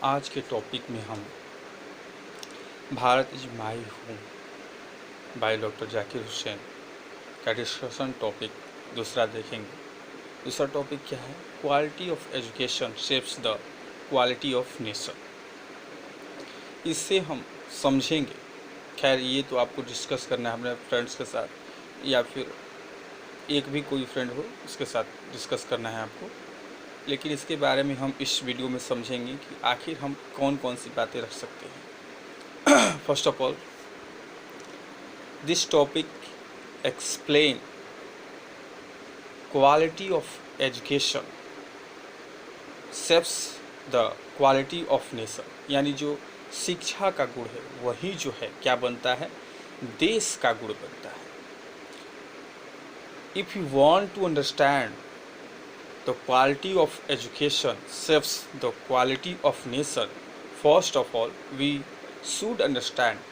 आज के टॉपिक में हम Bharat is my home by doctor Zakir Hussain का डिस्कशन टॉपिक दूसरा देखेंगे। दूसरा टॉपिक क्या है? Quality of education shapes the quality of nation. इससे हम समझेंगे, खैर ये तो आपको डिस्कस करना है अपने फ्रेंड्स के साथ या फिर एक भी कोई फ्रेंड हो उसके साथ डिस्कस करना है आपको, लेकिन इसके बारे में हम इस वीडियो में समझेंगे कि आखिर हम कौन कौन सी बातें रख सकते हैं। First of all, this topic explain quality of education shapes the quality of nation, यानी जो शिक्षा का गुण है वही जो है क्या बनता है, देश का गुण बनता है। If you want to understand the quality of education shapes the quality of nation, first of all we should understand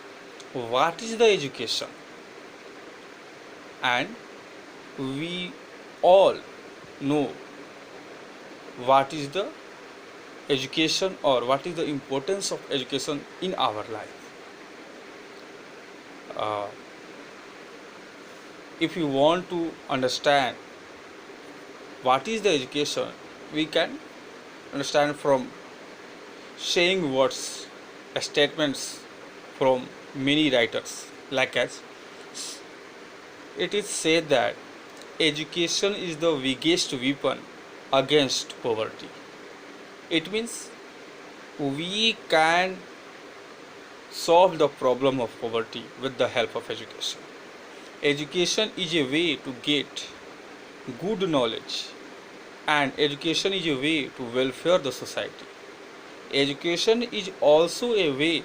what is the education, and we all know what is the education or what is the importance of education in our life. If you want to understand what is the education, we can understand from saying words, statements from many writers, like as it is said that education is the biggest weapon against poverty. It means we can solve the problem of poverty with the help of education. Education is a way to get good knowledge, and education is a way to welfare the society. Education is also a way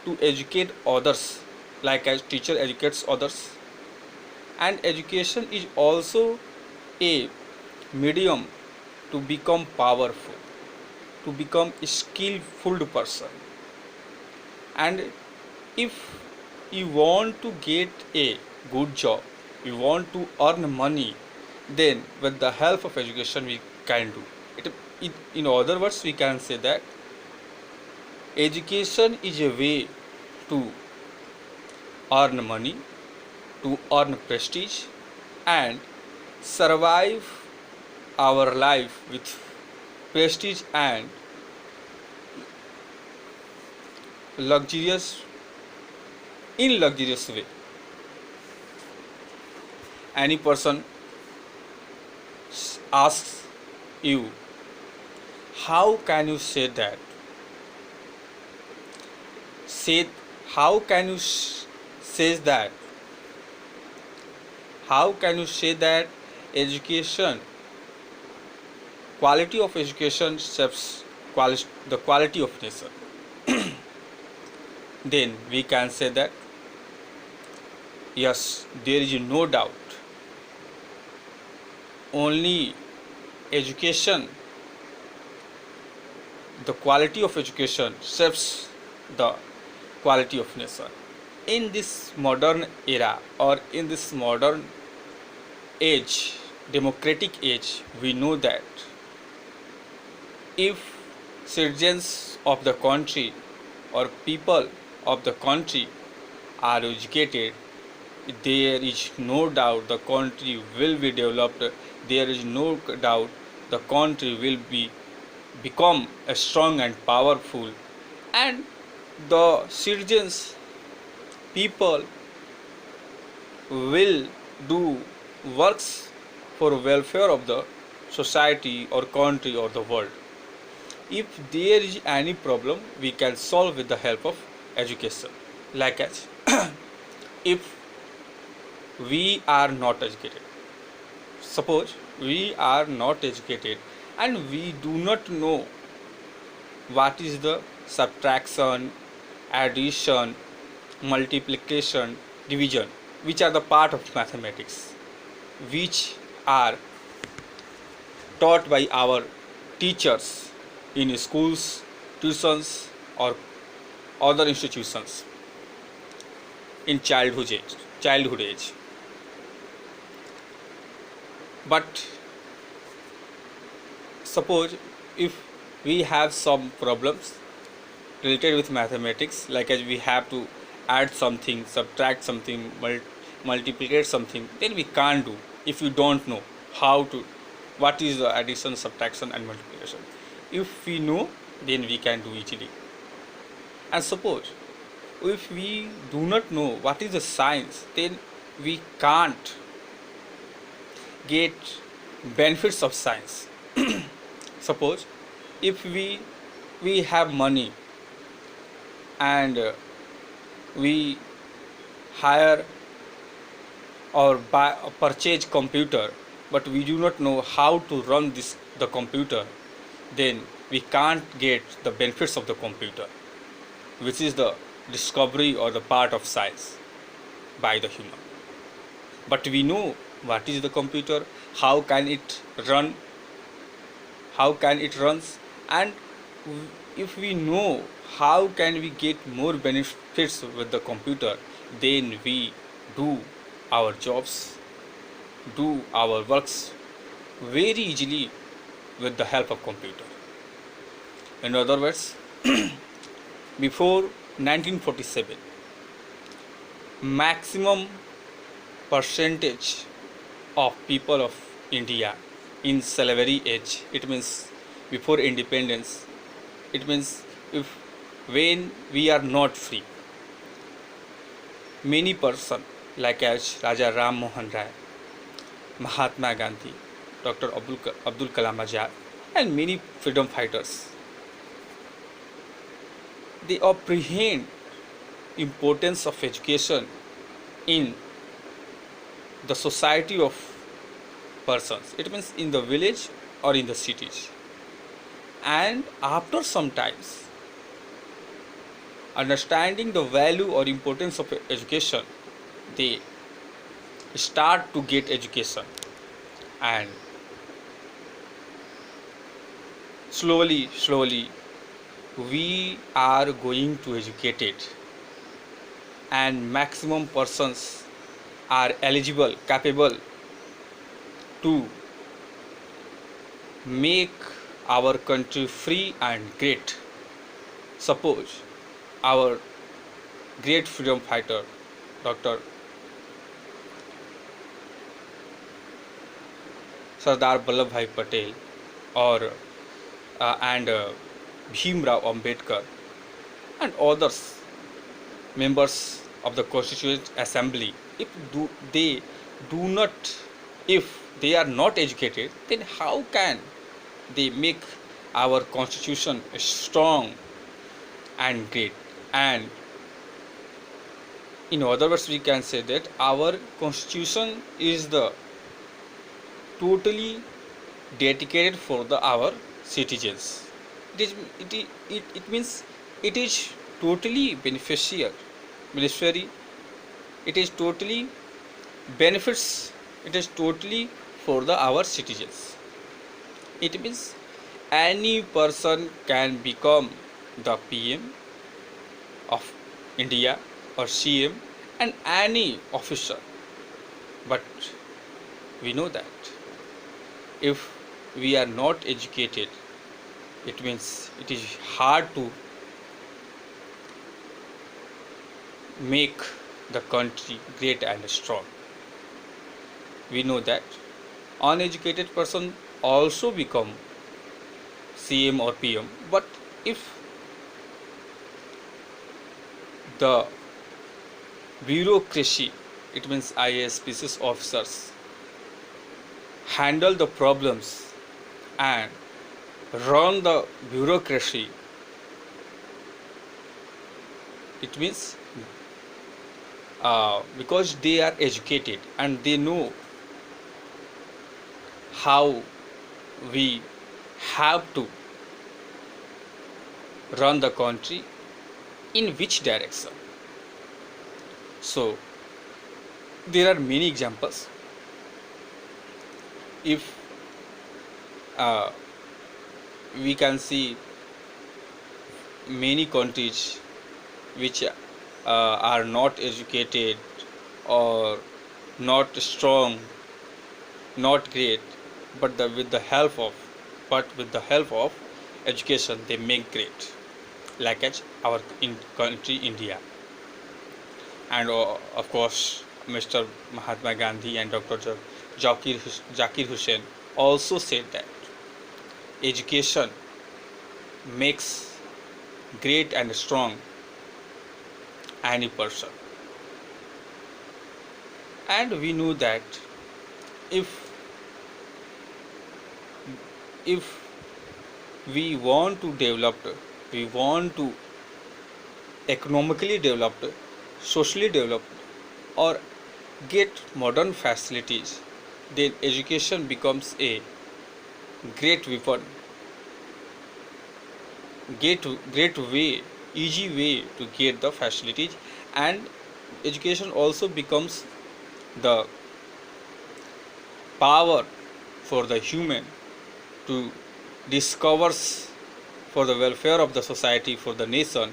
to educate others, like as teacher educates others, and education is also a medium to become powerful, to become a skillful person. And if you want to get a good job, you want to earn money, then with the help of education we can do it. In other words, we can say that education is a way to earn money, to earn prestige, and survive our life with prestige and luxurious way. Any person asks you, how can you say that, how can you say that education, quality of education shapes the quality of nation? Then we can say that yes, there is no doubt, only education, the quality of education shapes the quality of nation. In this modern era, or in this modern age, democratic age, we know that if citizens of the country or people of the country are educated, there is no doubt the country will be developed. There is no doubt the country will become strong and powerful, and the citizens, people will do works for welfare of the society or country or the world. If there is any problem, we can solve with the help of education. Like as if we are not educated, suppose we are not educated and we do not know what is the subtraction, addition, multiplication, division, which are the part of mathematics, which are taught by our teachers in schools, tuitions, or other institutions in childhood age. But suppose if we have some problems related with mathematics, like as we have to add something, subtract something, multiplicate something, then we can't do if you don't know how to, what is the addition, subtraction and multiplication. If we know, then we can do easily. And suppose if we do not know what is the science, then we can't get benefits of science. Suppose if we have money and we hire or buy or purchase computer, but we do not know how to run the computer, then we can't get the benefits of the computer, which is the discovery or the part of science by the human. But we know what is the computer, how can it run, how can it runs, and if we know how can we get more benefits with the computer, then we do our jobs, do our works very easily with the help of computer. In other words, before 1947, maximum percentage of people of India in slavery age, it means before independence, it means if when we are not free, many person like as Raja Ram Mohan Rai, Mahatma Gandhi, Dr. Abdul Kalam Azad and many freedom fighters, they apprehend importance of education in the society of persons, it means in the village or in the cities. And after some times, understanding the value or importance of education, they start to get education, and slowly we are going to educate it, and maximum persons are eligible, capable to make our country free and great. Suppose our great freedom fighter Dr. Sardar Vallabhbhai Patel or and Bhim Rao Ambedkar and others members of the Constituent Assembly, if they are not educated, then how can they make our constitution strong and great? And in other words, we can say that our constitution is the totally dedicated for our citizens. It means it is totally beneficiary, it is totally benefits, it is totally for our citizens. It means any person can become the PM of India or CM and any officer. But we know that if we are not educated, it means it is hard to make the country great and strong. We know that uneducated person also become CM or PM, but if the bureaucracy, it means IAS, PCS officers, handle the problems and run the bureaucracy, it means because they are educated and they know how we have to run the country, in which direction. So there are many examples. If we can see many countries which are not educated or not strong, not great, but with the help of education they make great. like as our country India. And of course, Mr. Mahatma Gandhi and Dr. Zakir Hussain also said that education makes great and strong any person. And we know that if if we want to develop, we want to economically developed, socially developed, or get modern facilities, then education becomes a great weapon, great way, easy way to get the facilities. And education also becomes the power for the human to discover for the welfare of the society, for the nation,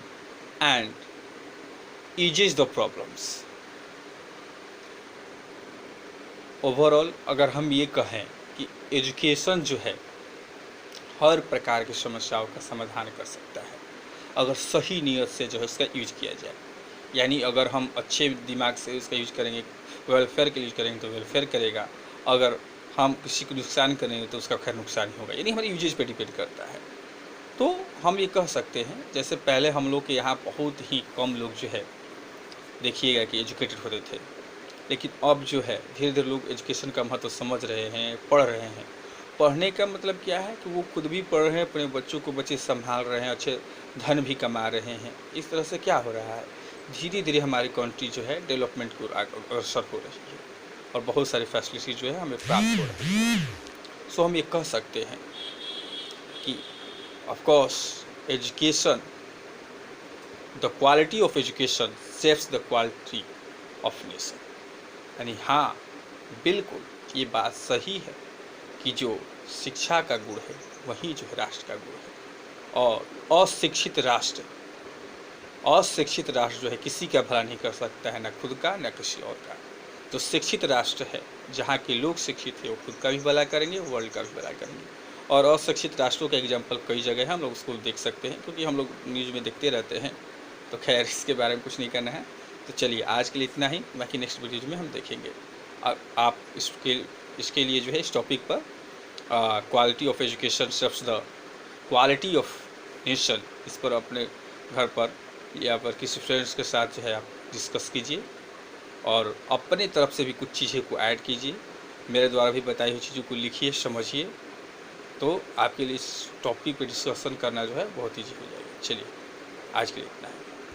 and eases the problems. Overall अगर हम ये कहें कि education जो है हर प्रकार की समस्याओं का समाधान कर सकता है अगर सही नीयत से जो है उसका यूज किया जाए। यानी अगर हम अच्छे दिमाग से उसका यूज करेंगे, वेलफेयर के लिए यूज करेंगे तो वेलफेयर करेगा, अगर हम किसी को नुकसान करेंगे तो उसका खैर नुकसान ही होगा। यानी हमारे यूजेज पे डिपेंड करता है। तो हम ये कह सकते हैं जैसे पहले हम लोग के यहाँ बहुत ही कम लोग जो है देखिएगा कि एजुकेटेड होते थे, लेकिन अब जो है धीरे धीरे लोग एजुकेशन का महत्व समझ रहे हैं, पढ़ रहे हैं। पढ़ने का मतलब क्या है कि वो खुद भी पढ़ रहे हैं, अपने बच्चों को बच्चे संभाल रहे हैं, अच्छे धन भी कमा रहे हैं। इस तरह से क्या हो रहा है, धीरे धीरे हमारी कंट्री जो है डेवलपमेंट को अग्रसर हो रही है और बहुत सारी फैसिलिटी जो है हमें प्राप्त हो रही है। सो हम ये कह सकते हैं कि of course education, the quality of education shapes the quality of nation. यानी हाँ, बिल्कुल ये बात सही है कि जो शिक्षा का गुण है वही जो है राष्ट्र का गुण है। और अशिक्षित राष्ट्र जो है किसी का भला नहीं कर सकता है, ना खुद का ना किसी और का। तो शिक्षित राष्ट्र है जहाँ के लोग शिक्षित है वो खुद का भी भला करेंगे, वर्ल्ड का भी भला करेंगे। और अशिक्षित राष्ट्रों का एग्जाम्पल कई जगह है, हम लोग उसको देख सकते हैं क्योंकि हम लोग न्यूज़ में देखते रहते हैं। तो खैर इसके बारे में कुछ नहीं करना है। तो चलिए आज के लिए इतना ही, बाकी नेक्स्ट वीडियो में हम देखेंगे। आप इसके लिए जो है इस टॉपिक पर quality of education shapes the quality of nation, इस पर अपने घर पर या पर किसी फ्रेंड्स के साथ जो है आप डिस्कस कीजिए और अपने तरफ से भी कुछ चीज़ें को ऐड कीजिए। मेरे द्वारा भी बताई हुई चीज़ों को लिखिए, समझिए, तो आपके लिए इस टॉपिक पे डिस्कशन करना जो है बहुत ईजी हो जाएगा। चलिए आज के लिए इतना है।